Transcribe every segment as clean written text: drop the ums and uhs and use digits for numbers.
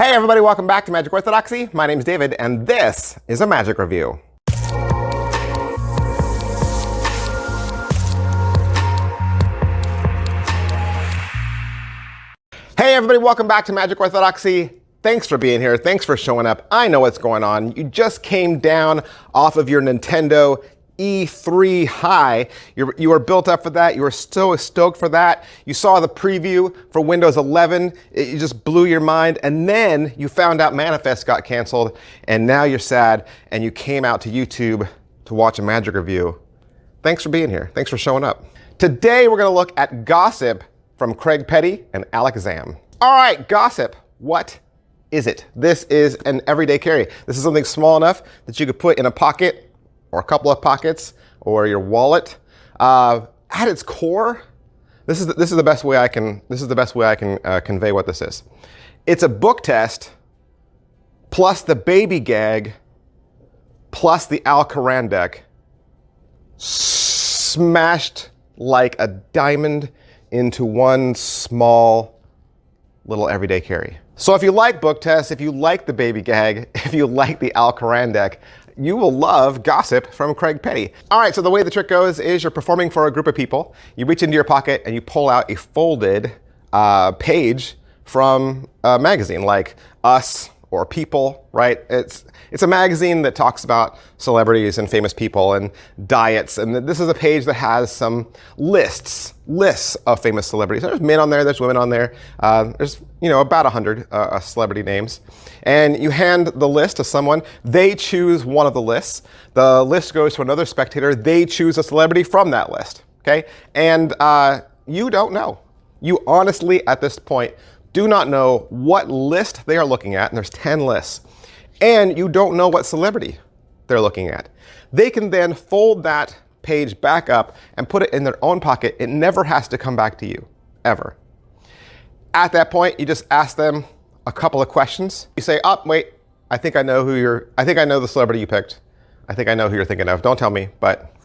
Hey everybody, welcome back to Magic Orthodoxy. My name's David, and this is a magic review. Hey everybody, welcome back to Magic Orthodoxy. Thanks for being here. Thanks for showing up. I know what's going on. You just came down off of your Nintendo E3 high. You were built up for that. You were so stoked for that. You saw the preview for Windows 11. It just blew your mind. And then you found out Manifest got canceled. And now you're sad. And you came out to YouTube to watch a magic review. Thanks for being here. Thanks for showing up. Today we're going to look at Gossip from Craig Petty and Alakazam. All right, Gossip. What is it? This is an everyday carry. This is something small enough that you could put in a pocket or a couple of pockets, or your wallet. At its core, this is the best way I can convey what this is. It's a book test plus the baby gag plus the Alakazam deck smashed like a diamond into one small little everyday carry. So if you like book tests, if you like the baby gag, if you like the Alakazam deck, you will love Gossip from Craig Petty. All right, so the way the trick goes is you're performing for a group of people. You reach into your pocket and you pull out a folded page from a magazine like Us or People, right? It's a magazine that talks about celebrities and famous people and diets. And this is a page that has some lists of famous celebrities. There's men on there, there's women on there. There's about 100 celebrity names. And you hand the list to someone. They choose one of the lists. The list goes to another spectator. They choose a celebrity from that list, okay? And you don't know. You honestly, at this point, do not know what list they are looking at, and there's 10 lists. And you don't know what celebrity they're looking at. They can then fold that page back up and put it in their own pocket. It never has to come back to you, ever. At that point, you just ask them a couple of questions. You say, oh, wait, I think I know the celebrity you picked. I think I know who you're thinking of. Don't tell me, but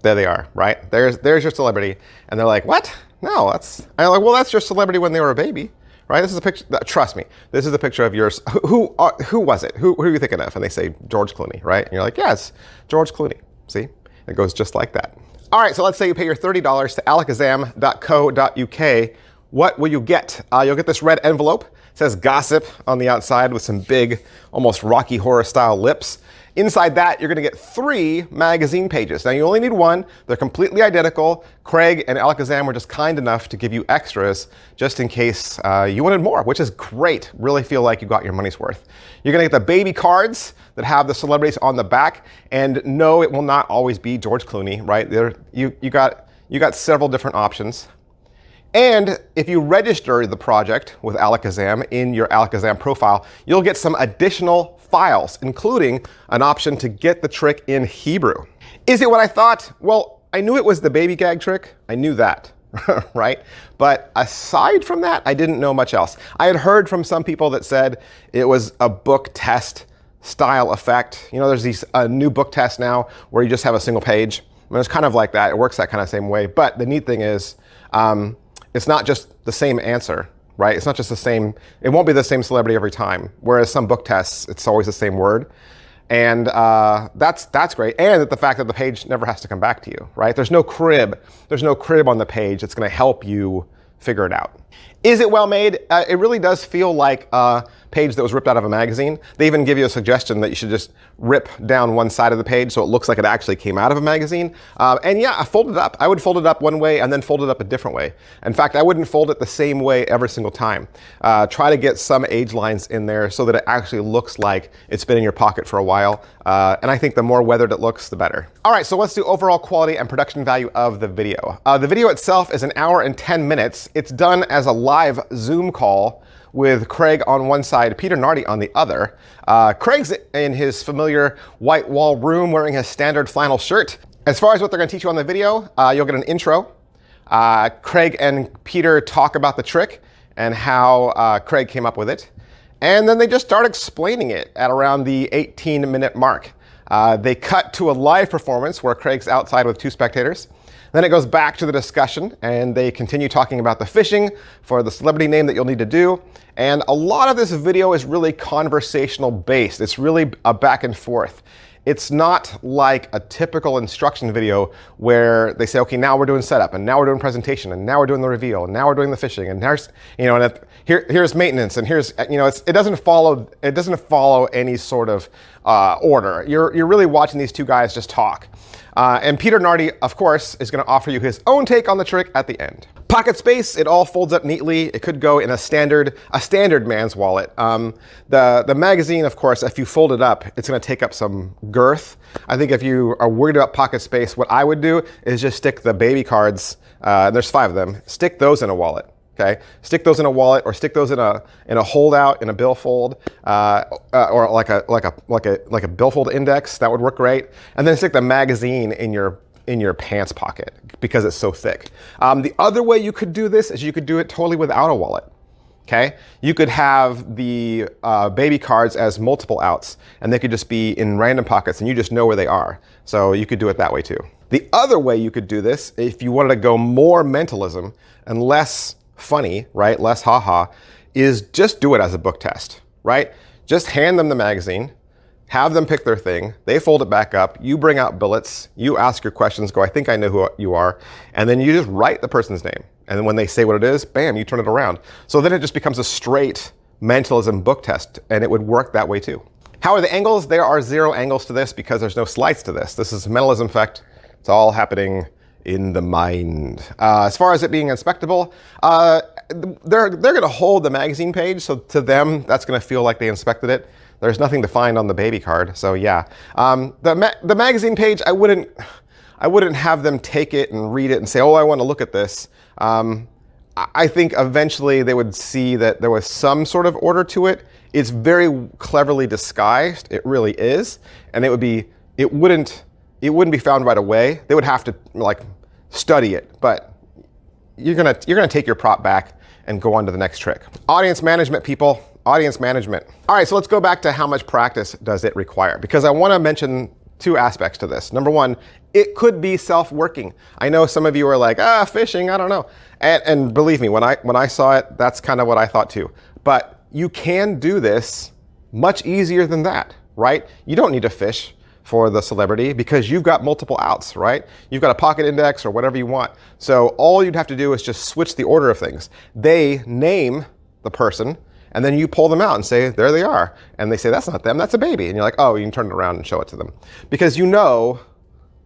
there they are, right? There's your celebrity. And they're like, what? No, and I'm like, well, that's your celebrity when they were a baby, right? This is a picture, trust me, this is a picture of yours. Who was it? Who are you thinking of? And they say, George Clooney, right? And you're like, yes, George Clooney. See? It goes just like that. All right, so let's say you pay your $30 to alakazam.co.uk. What will you get? You'll get this red envelope. It says Gossip on the outside with some big, almost Rocky Horror style lips. Inside that, you're going to get 3 magazine pages. Now, you only need 1. They're completely identical. Craig and Alakazam were just kind enough to give you extras just in case you wanted more, which is great. Really feel like you got your money's worth. You're going to get the baby cards that have the celebrities on the back. And no, it will not always be George Clooney, right? You got several different options. And if you register the project with Alakazam in your Alakazam profile, you'll get some additional files, including an option to get the trick in Hebrew. Is it what I thought? Well, I knew it was the baby gag trick. I knew that, right? But aside from that, I didn't know much else. I had heard from some people that said it was a book test style effect. There's these new book tests now where you just have a single page. I mean, it's kind of like that. It works that kind of same way. But the neat thing is, it's not just the same answer, right? It's not just the same, it won't be the same celebrity every time. Whereas some book tests, it's always the same word. And that's great. And the fact that the page never has to come back to you, right? There's no crib on the page that's gonna help you figure it out. Is it well made? It really does feel like a page that was ripped out of a magazine. They even give you a suggestion that you should just rip down one side of the page so it looks like it actually came out of a magazine. And yeah, I folded it up. I would fold it up one way and then fold it up a different way. In fact, I wouldn't fold it the same way every single time. Try to get some age lines in there so that it actually looks like it's been in your pocket for a while. And I think the more weathered it looks, the better. All right, so let's do overall quality and production value of the video. The video itself is 1 hour and 10 minutes. It's done as a live Zoom call with Craig on one side, Peter Nardi on the other. Craig's in his familiar white wall room wearing his standard flannel shirt. As far as what they're gonna teach you on the video, you'll get an intro. Craig and Peter talk about the trick and how Craig came up with it. And then they just start explaining it at around the 18-minute mark. They cut to a live performance where Craig's outside with 2 spectators. Then it goes back to the discussion, and they continue talking about the phishing for the celebrity name that you'll need to do. And a lot of this video is really conversational based. It's really a back and forth. It's not like a typical instruction video where they say, okay, now we're doing setup, and now we're doing presentation, and now we're doing the reveal, and now we're doing the phishing, and here's, here's maintenance, and here's, it doesn't follow any sort of order. You're really watching these two guys just talk. And Peter Nardi, of course, is going to offer you his own take on the trick at the end. Pocket space, it all folds up neatly. It could go in a standard man's wallet. The magazine, of course, if you fold it up, it's going to take up some girth. I think if you are worried about pocket space, what I would do is just stick the baby cards, there's 5 of them, stick those in a wallet. Okay, stick those in a wallet, or stick those in a holdout, in a billfold, or like a billfold index. That would work great. And then stick the magazine in your pants pocket because it's so thick. The other way you could do this is you could do it totally without a wallet. Okay, you could have the baby cards as multiple outs, and they could just be in random pockets, and you just know where they are. So you could do it that way too. The other way you could do this, if you wanted to go more mentalism and less funny, right, less haha, is just do it as a book test, right? Just hand them the magazine, have them pick their thing, they fold it back up, you bring out billets, you ask your questions, go, I think I know who you are, and then you just write the person's name. And then when they say what it is, bam, you turn it around. So then it just becomes a straight mentalism book test, and it would work that way too. How are the angles? There are 0 angles to this because there's no slides to this. This is mentalism effect. It's all happening in the mind. As far as it being inspectable, they're going to hold the magazine page, so to them that's going to feel like they inspected it. There's nothing to find on the baby card, so yeah. The magazine page, I wouldn't have them take it and read it and say, oh, I want to look at this. I think eventually they would see that there was some sort of order to it. It's very cleverly disguised, it really is, and it wouldn't be found right away. They would have to study it, but you're gonna take your prop back and go on to the next trick. Audience management, people. Audience management. All right, so let's go back to how much practice does it require? Because I want to mention 2 aspects to this. Number 1, it could be self-working. I know some of you are like, phishing, I don't know. And believe me, when I saw it, that's kind of what I thought too. But you can do this much easier than that, right? You don't need to fish for the celebrity because you've got multiple outs, right? You've got a pocket index or whatever you want. So all you'd have to do is just switch the order of things. They name the person, and then you pull them out and say, there they are. And they say, that's not them, that's a baby. And you're like, oh, you can turn it around and show it to them. Because you know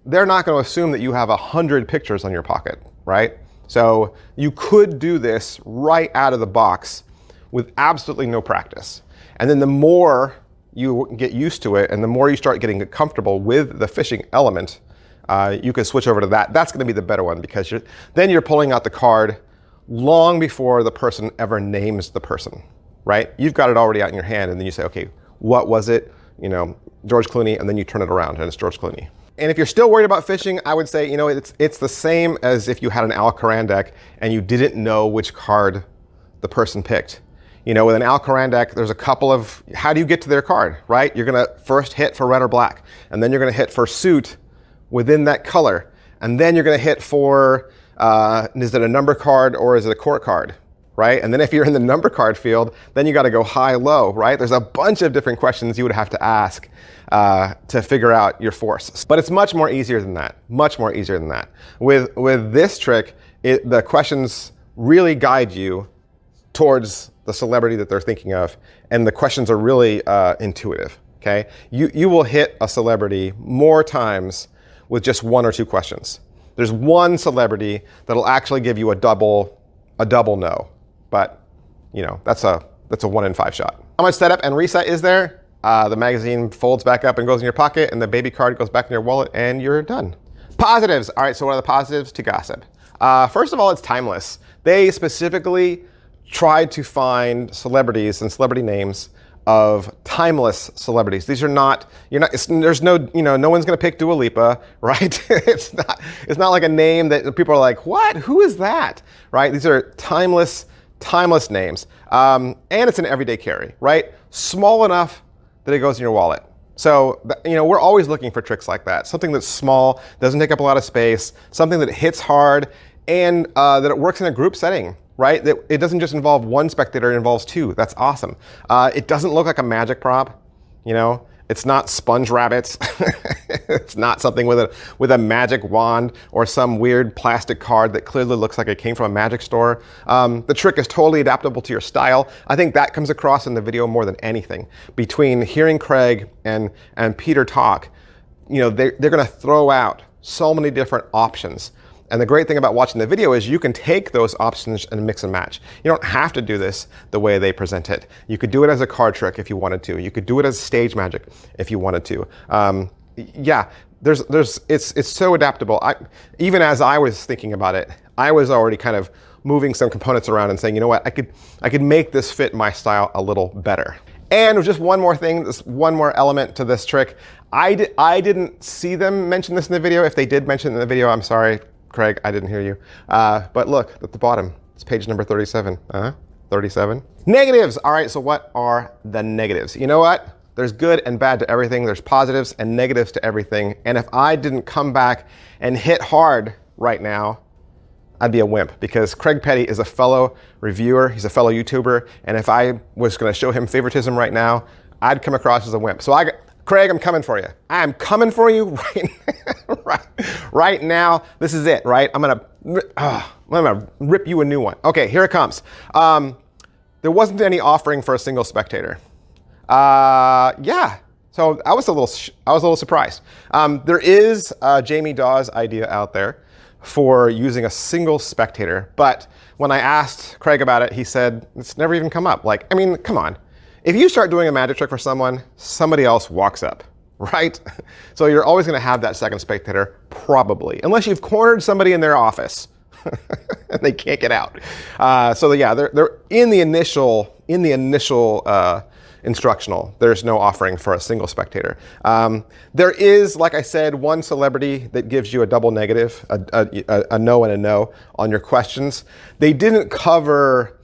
they're not going to assume that you have 100 pictures on your pocket, right? So you could do this right out of the box with absolutely no practice. And then the more you get used to it and the more you start getting comfortable with the phishing element, you can switch over to that. That's going to be the better one because then you're pulling out the card long before the person ever names the person, right? You've got it already out in your hand, and then you say, okay, what was it? George Clooney, and then you turn it around and it's George Clooney. And if you're still worried about phishing, I would say, it's the same as if you had an Alakazam deck and you didn't know which card the person picked. With an Alakazam deck, there's a couple of, how do you get to their card, right? You're gonna first hit for red or black, and then you're gonna hit for suit within that color. And then you're gonna hit for, is it a number card or is it a court card, right? And then if you're in the number card field, then you gotta go high, low, right? There's a bunch of different questions you would have to ask to figure out your force. But it's much more easier than that, much more easier than that. With this trick, the questions really guide you towards the celebrity that they're thinking of, and the questions are really intuitive, okay? You will hit a celebrity more times with just 1 or 2 questions. There's one celebrity that'll actually give you a double no, but that's a 1 in 5 shot. How much setup and reset is there? The magazine folds back up and goes in your pocket, and the baby card goes back in your wallet, and you're done. Positives. All right, so what are the positives to gossip? First of all, it's timeless. They specifically tried to find celebrities and celebrity names of timeless celebrities. These are not, there's no, no one's going to pick Dua Lipa, right? It's not like a name that people are like, what? Who is that? Right? These are timeless names. And it's an everyday carry, right? Small enough that it goes in your wallet. So, you know, we're always looking for tricks like that. Something that's small, doesn't take up a lot of space, something that hits hard, and that it works in a group setting, right? That it doesn't just involve one spectator, it involves two. That's awesome. It doesn't look like a magic prop, you know? It's not sponge rabbits. It's not something with a magic wand or some weird plastic card that clearly looks like it came from a magic store. The trick is totally adaptable to your style. I think that comes across in the video more than anything. Between hearing Craig and Peter talk, you know, they're going to throw out so many different options. And the great thing about watching the video is you can take those options and mix and match. You don't have to do this the way they present it. You could do it as a card trick if you wanted to. You could do it as stage magic if you wanted to. Yeah, it's so adaptable. Even as I was thinking about it, I was already kind of moving some components around and saying, you know what, I could make this fit my style a little better. And just one more thing, one more element to this trick. I didn't see them mention this in the video. If they did mention it in the video, I'm sorry, Craig, I didn't hear you. But look at the bottom, it's page number 37. 37. Negatives. All right, so what are the negatives? You know what? There's good and bad to everything. There's positives and negatives to everything. And if I didn't come back and hit hard right now, I'd be a wimp, because Craig Petty is a fellow reviewer. He's a fellow YouTuber. And if I was going to show him favoritism right now, I'd come across as a wimp. So Craig, I'm coming for you. I'm coming for you right now. This is it, right? I'm gonna rip you a new one. Okay, here it comes. There wasn't any offering for a single spectator. Yeah. So I was a little surprised. There is Jamie Dawes' idea out there for using a single spectator, but when I asked Craig about it, he said it's never even come up. Like, I mean, come on. If you start doing a magic trick for someone, somebody else walks up, right? So you're always going to have that second spectator, probably, unless you've cornered somebody in their office and they can't get out. So yeah, they're in the initial instructional. There's no offering for a single spectator. There is, like I said, one celebrity that gives you a double negative, a no and a no on your questions. They didn't cover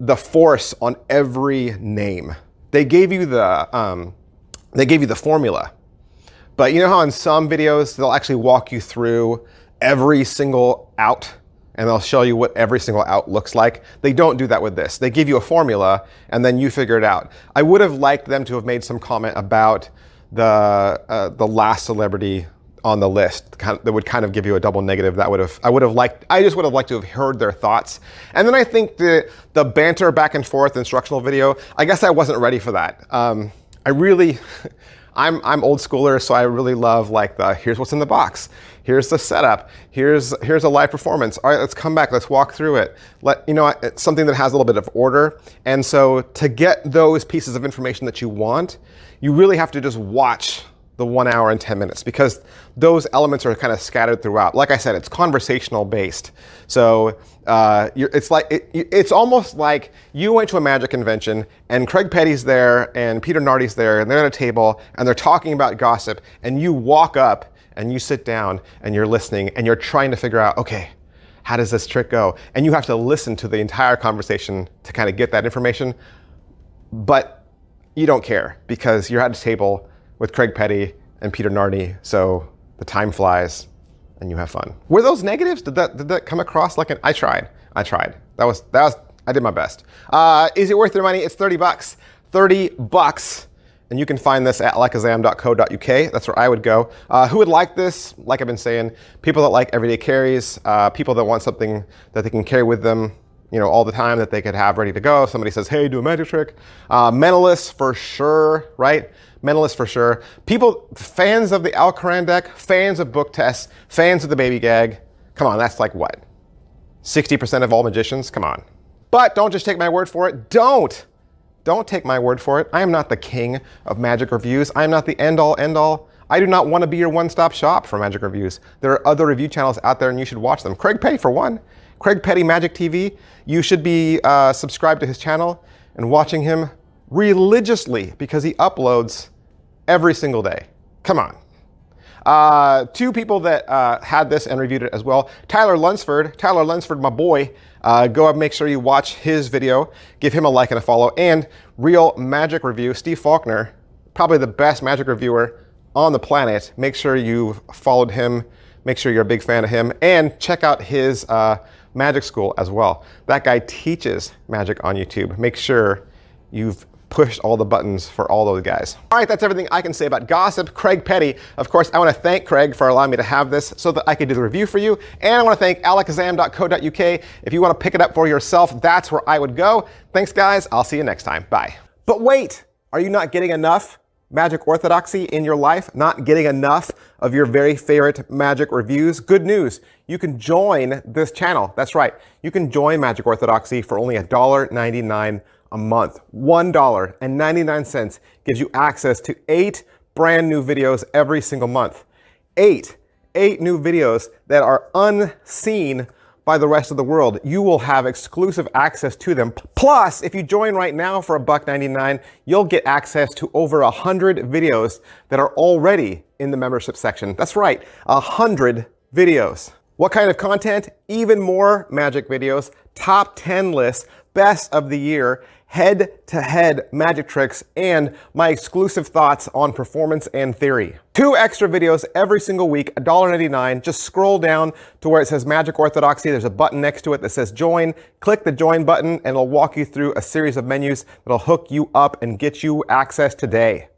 the force on every name. They gave you the formula, but you know how in some videos they'll actually walk you through every single out and they'll show you what every single out looks like. They don't do that with this. They give you a formula and then you figure it out. I would have liked them to have made some comment about the last celebrity on the list that would kind of give you a double negative. I just would have liked to have heard their thoughts. And then I think the banter back and forth instructional video, I guess I wasn't ready for that. I'm old schooler, so I really love like here's what's in the box. Here's the setup. Here's a live performance. All right, let's come back. Let's walk through it. It's something that has a little bit of order. And so to get those pieces of information that you want, you really have to just watch the 1 hour and 10 minutes, because those elements are kind of scattered throughout. Like I said, it's conversational based. So it's almost like you went to a magic convention and Craig Petty's there and Peter Nardi's there and they're at a table and they're talking about gossip, and you walk up and you sit down and you're listening and you're trying to figure out, okay, how does this trick go? And you have to listen to the entire conversation to kind of get that information. But you don't care because you're at a table with Craig Petty and Peter Nardi, so the time flies and you have fun. Were those negatives? Did that come across like I tried. I did my best. Is it worth your money? It's 30 bucks. 30 bucks. And you can find this at alakazam.co.uk. That's where I would go. Who would like this? Like I've been saying, people that like everyday carries, people that want something that they can carry with them, all the time, that they could have ready to go. If somebody says, hey, do a magic trick. Mentalists for sure, right? Mentalists for sure. People, fans of the Alakazam deck, fans of book tests, fans of the baby gag. Come on, that's like what? 60% of all magicians? Come on. But don't just take my word for it. Don't take my word for it. I am not the king of magic reviews. I am not the end-all, end-all. I do not want to be your one-stop shop for magic reviews. There are other review channels out there and you should watch them. Craig Petty for one. Craig Petty Magic TV. You should be subscribed to his channel and watching him religiously because he uploads every single day. Come on. Two people that had this and reviewed it as well. Tyler Lunsford, my boy. Go up, make sure you watch his video. Give him a like and a follow. And Real Magic Review, Steve Faulkner, probably the best magic reviewer on the planet. Make sure you've followed him. Make sure you're a big fan of him. And check out his magic school as well. That guy teaches magic on YouTube. Make sure you've pushed all the buttons for all those guys. All right, that's everything I can say about gossip. Craig Petty. Of course, I want to thank Craig for allowing me to have this so that I could do the review for you. And I want to thank alakazam.co.uk. If you want to pick it up for yourself, that's where I would go. Thanks, guys. I'll see you next time. Bye. But wait, are you not getting enough magic orthodoxy in your life? Not getting enough of your very favorite magic reviews? Good news. You can join this channel. That's right. You can join Magic Orthodoxy for only $1.99 a month. $1.99 gives you access to 8 brand new videos every single month. 8 new videos that are unseen by the rest of the world. You will have exclusive access to them. Plus, if you join right now for $1.99, you'll get access to over 100 videos that are already in the membership section. That's right, 100 videos. What kind of content? Even more magic videos, top 10 lists, best of the year, head-to-head magic tricks, and my exclusive thoughts on performance and theory. 2 extra videos every single week, $1.99. Just scroll down to where it says Magic Orthodoxy. There's a button next to it that says join. Click the join button and it'll walk you through a series of menus that'll hook you up and get you access today.